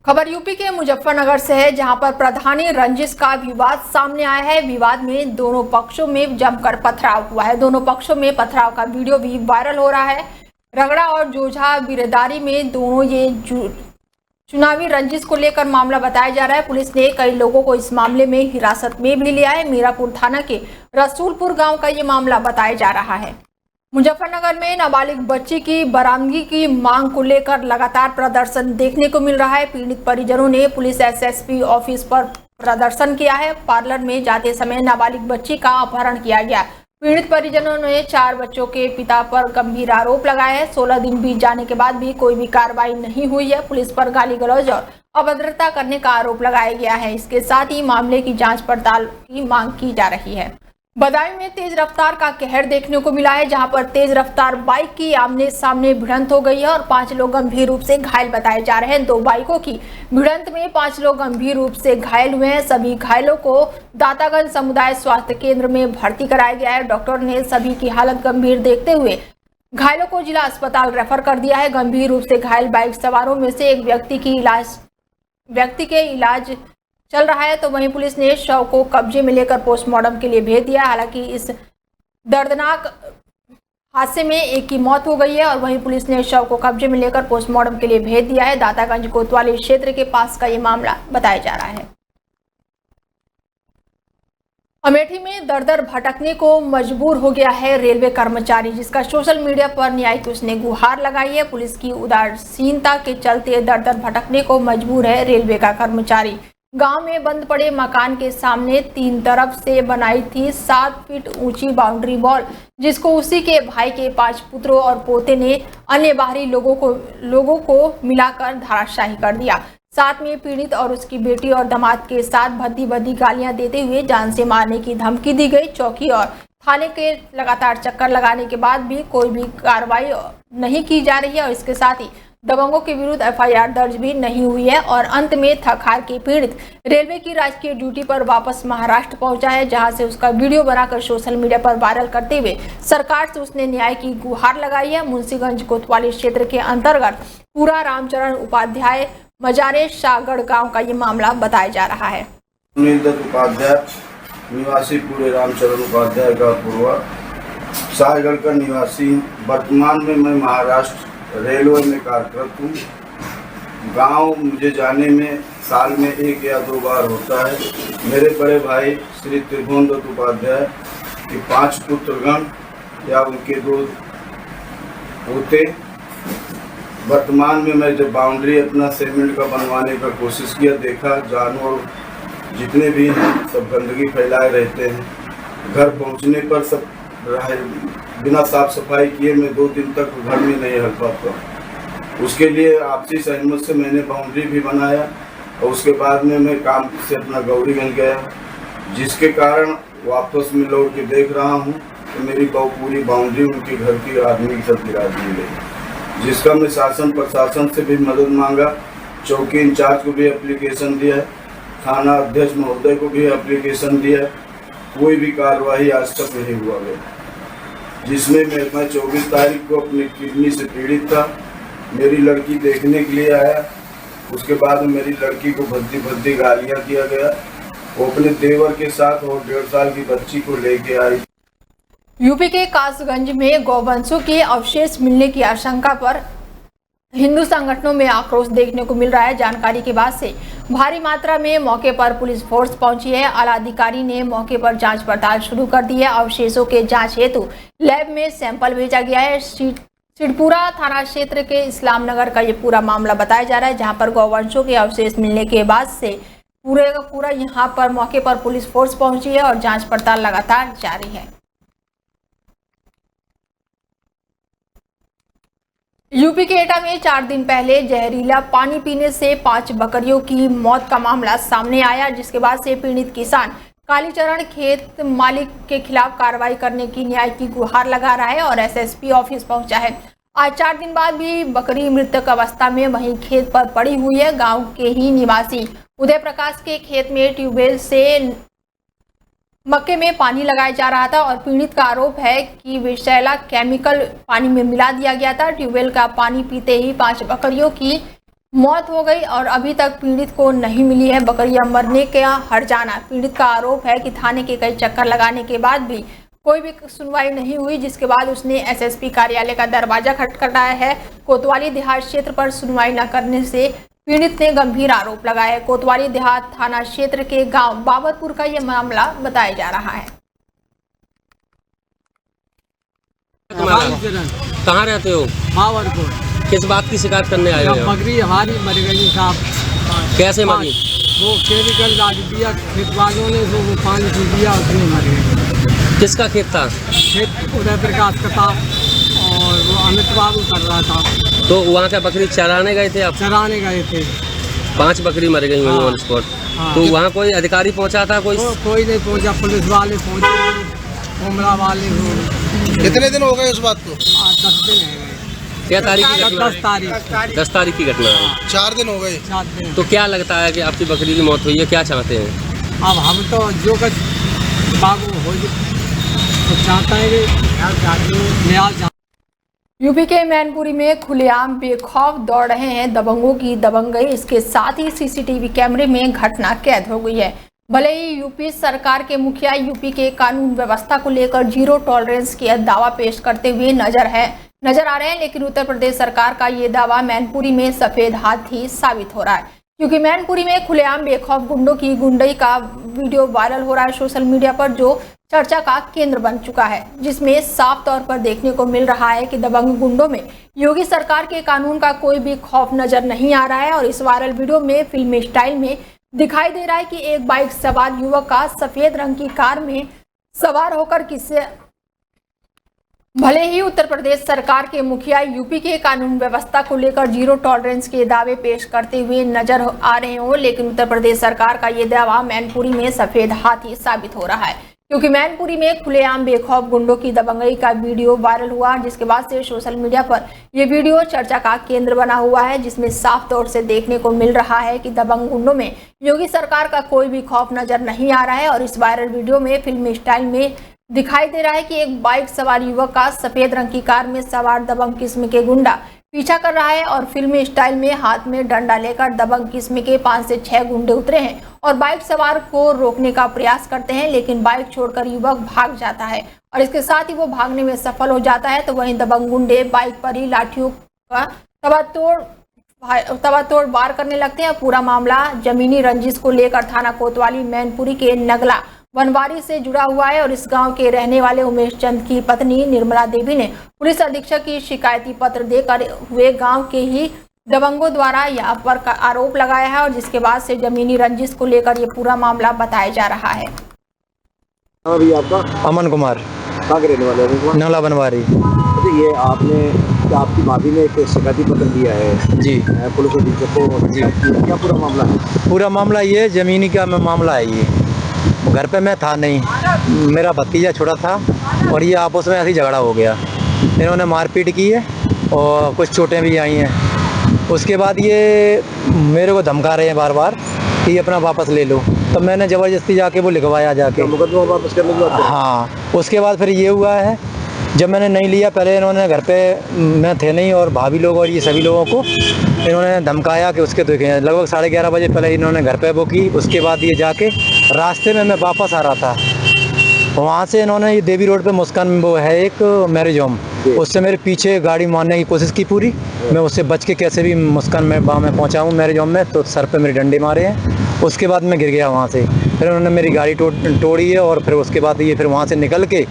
खबर यूपी के मुजफ्फरनगर से है, जहां पर प्रधानी रंजिश का विवाद सामने आया है। विवाद में दोनों पक्षों में जमकर पथराव हुआ है। दोनों पक्षों में पथराव का वीडियो भी वायरल हो रहा है। रगड़ा और जोझा बिरादरी में दोनों ये चुनावी रंजिश को लेकर मामला बताया जा रहा है। पुलिस ने कई लोगों को इस मामले में हिरासत में भी लिया है। मीरापुर थाना के रसूलपुर गाँव का ये मामला बताया जा रहा है। मुजफ्फरनगर में नाबालिग बच्ची की बरामदगी की मांग को लेकर लगातार प्रदर्शन देखने को मिल रहा है। पीड़ित परिजनों ने पुलिस एसएसपी ऑफिस पर प्रदर्शन किया है। पार्लर में जाते समय नाबालिग बच्ची का अपहरण किया गया। पीड़ित परिजनों ने 4 बच्चों के पिता पर गंभीर आरोप लगाए हैं। 16 दिन बीत जाने के बाद भी कोई भी कार्रवाई नहीं हुई है। पुलिस पर गाली गलौज और अभद्रता करने का आरोप लगाया गया है। इसके साथ ही मामले की जाँच पड़ताल की मांग की जा रही है। बदायूं में तेज रफ्तार का कहर देखने को मिला है, जहां पर तेज रफ्तार बाइक की आमने सामने भिड़ंत हो गई है और 5 लोग गंभीर रूप से घायल बताए जा रहे हैं। 2 बाइकों की भिड़ंत में 5 लोग गंभीर रूप से घायल हुए हैं। सभी घायलों को दातागंज समुदाय स्वास्थ्य केंद्र में भर्ती कराया गया है। डॉक्टर ने सभी की हालत गंभीर देखते हुए घायलों को जिला अस्पताल रेफर कर दिया है। गंभीर रूप से घायल बाइक सवारों में से एक व्यक्ति के इलाज चल रहा है, तो वहीं पुलिस ने शव को कब्जे में लेकर पोस्टमार्टम के लिए भेज दिया। हालांकि इस दर्दनाक हादसे में एक की मौत हो गई है और वहीं पुलिस ने शव को कब्जे में लेकर पोस्टमार्टम के लिए भेज दिया है। दातागंज कोतवाली क्षेत्र के पास का ये मामला बताया जा रहा है। अमेठी में दर-दर भटकने को मजबूर हो गया है रेलवे कर्मचारी, जिसका सोशल मीडिया पर न्यायिक उसने गुहार लगाई है। पुलिस की उदासीनता के चलते दर-दर भटकने को मजबूर है रेलवे का कर्मचारी। गांव में बंद पड़े मकान के सामने 3 तरफ से बनाई थी 7 फीट ऊंची बाउंड्री वॉल, जिसको उसी के भाई के 5 पुत्रों और पोते ने अन्य बाहरी लोगों को मिलाकर धराशायी कर दिया। साथ में पीड़ित और उसकी बेटी और दामाद के साथ भद्दी गालियां देते हुए जान से मारने की धमकी दी गई। चौकी और थाने के लगातार चक्कर लगाने के बाद भी कोई भी कार्रवाई नहीं की जा रही है और इसके साथ ही दबंगों के विरुद्ध एफआईआर दर्ज भी नहीं हुई है। और अंत में थक हार के पीड़ित रेलवे की राजकीय ड्यूटी पर वापस महाराष्ट्र पहुंचा है, जहां से उसका वीडियो बनाकर सोशल मीडिया पर वायरल करते हुए सरकार से उसने न्याय की गुहार लगाई है। मुंशीगंज कोतवाली क्षेत्र के अंतर्गत पूरा रामचरण उपाध्याय मजारे शाहगढ़ गाँव का ये मामला बताया जा रहा है। उपाध्याय निवासी पूरे रामचरण उपाध्याय का पूर्वा शाहगढ़ का निवासी, वर्तमान में मैं महाराष्ट्र रेलवे में कार्यरत हूँ। गांव मुझे जाने में साल में 1 या 2 बार होता है। मेरे बड़े भाई श्री त्रिभुवन उपाध्याय के 5 पुत्रगण या उनके 2 पोते, वर्तमान में मैं जब बाउंड्री अपना सीमेंट का बनवाने का कोशिश किया, देखा जानवर जितने भी हैं सब गंदगी फैलाए रहते हैं। घर पहुंचने पर सब बिना साफ सफाई किए मैं 2 दिन तक घर में नहीं रह पाता। उसके लिए आपसी सहमत से मैंने बाउंड्री भी बनाया और उसके बाद में मैं काम से अपना गौरीगंज गया, जिसके कारण वापस में लौट के देख रहा हूँ कि मेरी पूरी बाउंड्री उनके घर की आदमी के साथ गिरा दी गई, जिसका मैं शासन प्रशासन से भी मदद मांगा। चौकी इंचार्ज को भी एप्लीकेशन दिया है, थाना अध्यक्ष महोदय को भी एप्लीकेशन दिया है। कोई भी कार्रवाई आज तक नहीं हुआ है, जिसमें मैं 24 तारीख को अपनी किडनी से पीड़ित था। मेरी लड़की देखने के लिए आया, उसके बाद मेरी लड़की को भद्दी गालियां दिया गया। वो अपने देवर के साथ और 1.5 साल की बच्ची को लेके आई। यूपी के कासगंज में गौवंशों के अवशेष मिलने की आशंका पर हिंदू संगठनों में आक्रोश देखने को मिल रहा है। जानकारी के बाद से भारी मात्रा में मौके पर पुलिस फोर्स पहुंची है। आला अधिकारी ने मौके पर जांच पड़ताल शुरू कर दी है। अवशेषों के जांच हेतु लैब में सैंपल भेजा गया है। सिद्धपुरा थाना क्षेत्र के इस्लाम नगर का ये पूरा मामला बताया जा रहा है, जहां पर गौवंशों के अवशेष मिलने के बाद से पूरा यहाँ पर मौके पर पुलिस फोर्स पहुंची है और जाँच पड़ताल लगातार जारी है। यूपी के एटा में 4 दिन पहले जहरीला पानी पीने से 5 बकरियों की मौत का मामला सामने आया, जिसके बाद से पीड़ित किसान कालीचरण खेत मालिक के खिलाफ कार्रवाई करने की न्याय की गुहार लगा रहा है और एसएसपी ऑफिस पहुंचा है। आज 4 दिन बाद भी बकरी मृतक अवस्था में वहीं खेत पर पड़ी हुई है। गांव के ही निवासी उदय प्रकाश के खेत में ट्यूबवेल से मक्के में पानी लगाया जा रहा था और पीड़ित का आरोप है कि विषैला केमिकल पानी में मिला दिया गया था। ट्यूबवेल का पानी पीते ही 5 बकरियों की मौत हो गई और अभी तक पीड़ित को नहीं मिली है बकरियां मरने का हर्जाना। पीड़ित का आरोप है कि थाने के कई चक्कर लगाने के बाद भी कोई भी सुनवाई नहीं हुई, जिसके बाद उसने एसएसपी कार्यालय का दरवाजा खटखटाया है। कोतवाली देहात क्षेत्र पर सुनवाई न करने से पीड़ित ने गंभीर आरोप लगाया है। कोतवाली देहात थाना क्षेत्र के गांव बाबतपुर का यह मामला बताया जा रहा है। कहाँ रहते हो? बावरपुर। किस बात की शिकायत करने आए हो? बकरी हमारी मर गई साहब। कैसे मरी? वो केमिकल डाल दिया खेत वालों ने, तो वो पानी पी दिया, उसमें मर गई। किसका खेत था? खेत उदय प्रकाश का था और वो अमित बाबू कर रहा था। तो वहाँ क्या बकरी चराने गए थे आप? चराने गए थे। 5 बकरी मर गई हाँ। On spot. हाँ। तो वहाँ कोई अधिकारी पहुँचा था? कोई कोई नहीं पहुंचा। पुलिस वाले पहुंचे, उमरा वाले हो। कितने दिन हो गए उस बात को? 10 दिन है। क्या तारीख की घटना 10 है? तारीख। 10 तारीख की घटना है। 4 दिन हो गए। 7 दिन। तो क्या लगता है कि आपकी बकरी की मौत हुई है? क्या चाहते हैं? अब हम तो जो कुछ बाबू हो तो चाहता है कि न्याय। यूपी के मैनपुरी में खुलेआम बेखौफ दौड़ रहे हैं दबंगों की दबंगई। इसके साथ ही सीसीटीवी कैमरे में घटना कैद हो गई है। भले ही यूपी सरकार के मुखिया यूपी के कानून व्यवस्था को लेकर जीरो टॉलरेंस की दावा पेश करते हुए नजर आ रहे हैं, लेकिन उत्तर प्रदेश सरकार का ये दावा मैनपुरी में सफेद हाथी साबित हो रहा है, क्योंकि मैनपुरी में खुलेआम बेखौफ गुंडों की गुंडई का वीडियो वायरल हो रहा है सोशल मीडिया पर, जो चर्चा का केंद्र बन चुका है, जिसमें साफ तौर पर देखने को मिल रहा है कि दबंग गुंडों में योगी सरकार के कानून का कोई भी खौफ नजर नहीं आ रहा है। और इस वायरल वीडियो में फिल्मी स्टाइल में दिखाई दे रहा है कि एक बाइक सवार युवक का सफेद रंग की कार में सवार होकर भले ही उत्तर प्रदेश सरकार के मुखिया यूपी के कानून व्यवस्था को लेकर जीरो टॉलरेंस के दावे पेश करते हुए नजर आ रहे हो, लेकिन उत्तर प्रदेश सरकार का ये दावा मैनपुरी में सफेद हाथी साबित हो रहा है, क्योंकि मैनपुरी में खुलेआम बेखौफ गुंडों की दबंगई का वीडियो वायरल हुआ, जिसके बाद से सोशल मीडिया पर यह वीडियो चर्चा का केंद्र बना हुआ है, जिसमें साफ तौर से देखने को मिल रहा है कि दबंग गुंडों में योगी सरकार का कोई भी खौफ नजर नहीं आ रहा है। और इस वायरल वीडियो में फिल्मी स्टाइल में दिखाई दे रहा है कि एक बाइक सवार युवक का सफेद रंग की कार में सवार दबंग किस्म के गुंडा पीछा कर रहा है और फिल्मी स्टाइल में हाथ में डंडा लेकर दबंग किस्म के 5 से 6 गुंडे उतरे हैं और बाइक सवार को रोकने का प्रयास करते हैं, लेकिन बाइक छोड़कर युवक भाग जाता है और इसके साथ ही वो भागने में सफल हो जाता है। तो वहीं दबंग गुंडे बाइक पर ही लाठियों का तबातोड़ वार करने लगते हैं। पूरा मामला जमीनी रंजिश को लेकर थाना कोतवाली मैनपुरी के नगला बनवारी से जुड़ा हुआ है और इस गांव के रहने वाले उमेश चंद की पत्नी निर्मला देवी ने पुलिस अधीक्षक की शिकायती पत्र देकर हुए गांव के ही दबंगों द्वारा यहाँ पर का आरोप लगाया है और जिसके बाद से जमीनी रंजिश को लेकर ये पूरा मामला बताया जा रहा है। अभी आपका अमन कुमार, कहाँ के रहने वाले हैं? नगला बनवारी। तो ये आपकी भाभी ने एक शिकायती पत्र दिया है जी पुलिस अधीक्षक को जी, क्या पूरा मामला है? पूरा मामला ये जमीनी का मामला है। ये घर पे मैं था नहीं, मेरा भतीजा छोटा था और ये आपस में ऐसी झगड़ा हो गया, इन्होंने मारपीट की है और कुछ चोटें भी आई हैं। उसके बाद ये मेरे को धमका रहे हैं बार बार कि अपना वापस ले लो, तो मैंने ज़बरदस्ती जाके वो लिखवाया जाके मुकदमा वापस करने की बात। हाँ, उसके बाद फिर ये हुआ है, जब मैंने नहीं लिया, पहले इन्होंने घर पे मैं थे नहीं और भाभी लोग और ये सभी लोगों को इन्होंने धमकाया कि उसके देखें। लगभग 11:30 बजे पहले इन्होंने घर पे वो की। उसके बाद ये जाके रास्ते में मैं वापस आ रहा था, वहाँ से इन्होंने ये देवी रोड पे मुस्कान वो है एक मैरिज होम, उससे मेरे पीछे गाड़ी मारने की कोशिश की पूरी। मैं उससे बच के कैसे भी मुस्कान में वहाँ मैं पहुँचा हूँ मैरिज होम में, तो सर पे मेरे डंडे मारे हैं। उसके बाद मैं गिर गया वहाँ से, फिर उन्होंने मेरी गाड़ी तोड़ी है और फिर उसके बाद ये फिर वहाँ से निकल के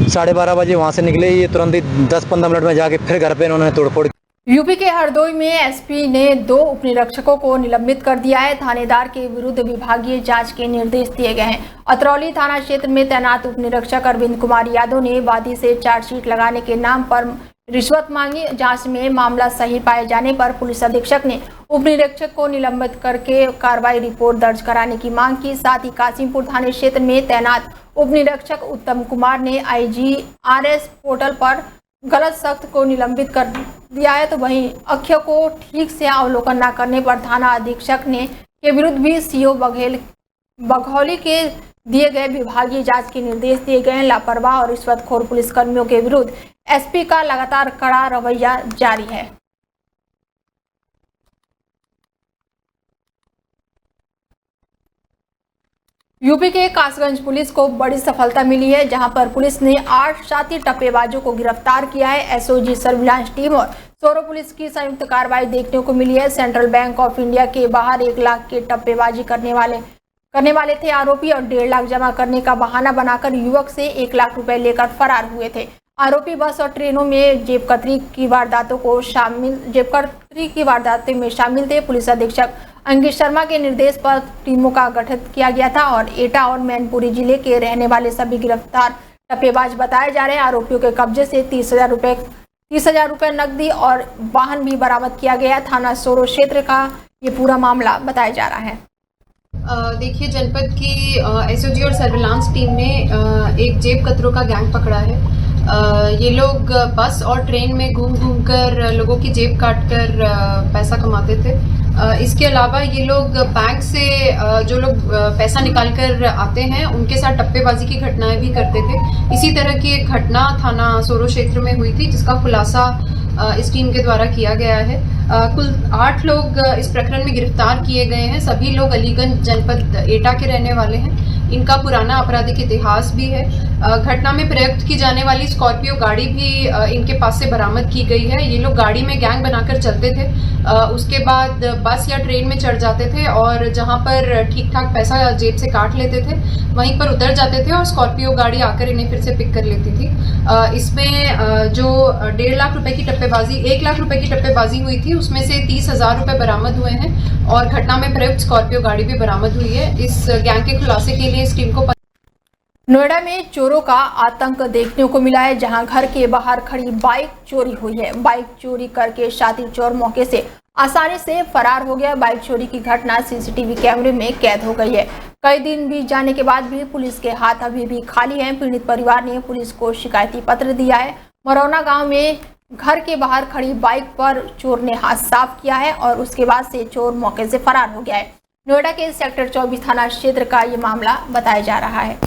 12:30 बजे वहाँ से निकले, ये तुरंत ही 10-15 मिनट में जाके फिर घर पे इन्होंने तोड़फोड़। यूपी के हरदोई में एसपी ने 2 उपनिरीक्षकों को निलंबित कर दिया है। थानेदार के विरुद्ध विभागीय जांच के निर्देश दिए गए हैं। अतरौली थाना क्षेत्र में तैनात उपनिरीक्षक अरविंद कुमार यादव ने वादी से चार्जशीट लगाने के नाम पर रिश्वत मांगी। जांच में मामला सही पाए जाने पर पुलिस अधीक्षक ने उपनिरीक्षक को निलंबित करके कार्रवाई रिपोर्ट दर्ज कराने की मांग की। साथ ही कासिमपुर थाने क्षेत्र में तैनात उपनिरीक्षक उत्तम कुमार ने IGRS पोर्टल पर गलत शख्स को निलंबित कर दिया है। तो वहीं अक्षय को ठीक से अवलोकन न करने पर थाना अधीक्षक ने के विरुद्ध भी CO बघौली के दिए गए विभागीय जांच के निर्देश दिए गए हैं। लापरवाह और रिश्वतखोर पुलिसकर्मियों के विरुद्ध SP का लगातार कड़ा रवैया जारी है। यूपी के कासगंज पुलिस को बड़ी सफलता मिली है, जहां पर पुलिस ने 8 शातिर टप्पेबाजों को गिरफ्तार किया है। एसओजी सर्विलांस टीम और सोरो पुलिस की संयुक्त कार्रवाई देखने को मिली है। सेंट्रल बैंक ऑफ इंडिया के बाहर 1 लाख के टप्पेबाजी करने वाले थे आरोपी और 1.5 लाख जमा करने का बहाना बनाकर युवक से 1 लाख रुपए लेकर फरार हुए थे। आरोपी बस और ट्रेनों में जेबकतरी की वारदातों में शामिल थे। पुलिस अधीक्षक अंकित शर्मा के निर्देश पर टीमों का गठन किया गया था और एटा और मैनपुरी जिले के रहने वाले सभी गिरफ्तार टप्पेबाज बताए जा रहे हैं। आरोपियों के कब्जे से 30,000 रुपए नकदी और वाहन भी बरामद किया गया। थाना सोरो क्षेत्र का ये पूरा मामला बताया जा रहा है। देखिए, जनपद की एसओजी और सर्विलांस टीम ने एक जेब कतरों का गैंग पकड़ा है। ये लोग बस और ट्रेन में घूम कर लोगों की जेब काटकर पैसा कमाते थे। इसके अलावा ये लोग बैंक से जो लोग पैसा निकाल कर आते हैं उनके साथ टप्पेबाजी की घटनाएं भी करते थे। इसी तरह की एक घटना थाना सोरो क्षेत्र में हुई थी, जिसका खुलासा इस टीम के द्वारा किया गया है। कुल 8 लोग इस प्रकरण में गिरफ्तार किए गए हैं। सभी लोग अलीगंज जनपद एटा के रहने वाले हैं। इनका पुराना आपराधिक इतिहास भी है। घटना में प्रयुक्त की जाने वाली स्कॉर्पियो गाड़ी भी इनके पास से बरामद की गई है। ये लोग गाड़ी में गैंग बनाकर चलते थे, उसके बाद बस या ट्रेन में चढ़ जाते थे और जहां पर ठीक ठाक पैसा जेब से काट लेते थे वहीं पर उतर जाते थे और स्कॉर्पियो गाड़ी आकर इन्हें फिर से पिक कर लेती थी। इसमें जो 1.5 लाख रुपए की टप्पेबाजी 1 लाख रुपए की टप्पेबाजी हुई थी, उसमें से 30,000 रुपए बरामद हुए हैं और घटना में प्रयुक्त स्कॉर्पियो गाड़ी भी बरामद हुई है। इस गैंग के खुलासे के लिए इस टीम को नोएडा में चोरों का आतंक देखने को मिला है, जहां घर के बाहर खड़ी बाइक चोरी हुई है। बाइक चोरी करके शातिर चोर मौके से आसानी से फरार हो गया। बाइक चोरी की घटना सीसीटीवी कैमरे में कैद हो गई है। कई दिन बीत जाने के बाद भी पुलिस के हाथ अभी भी खाली हैं। पीड़ित परिवार ने पुलिस को शिकायती पत्र दिया है। मरौना गांव में घर के बाहर खड़ी बाइक पर चोर ने हाथ साफ किया है और उसके बाद से चोर मौके से फरार हो गया है। नोएडा के सेक्टर 24 थाना क्षेत्र का ये मामला बताया जा रहा है।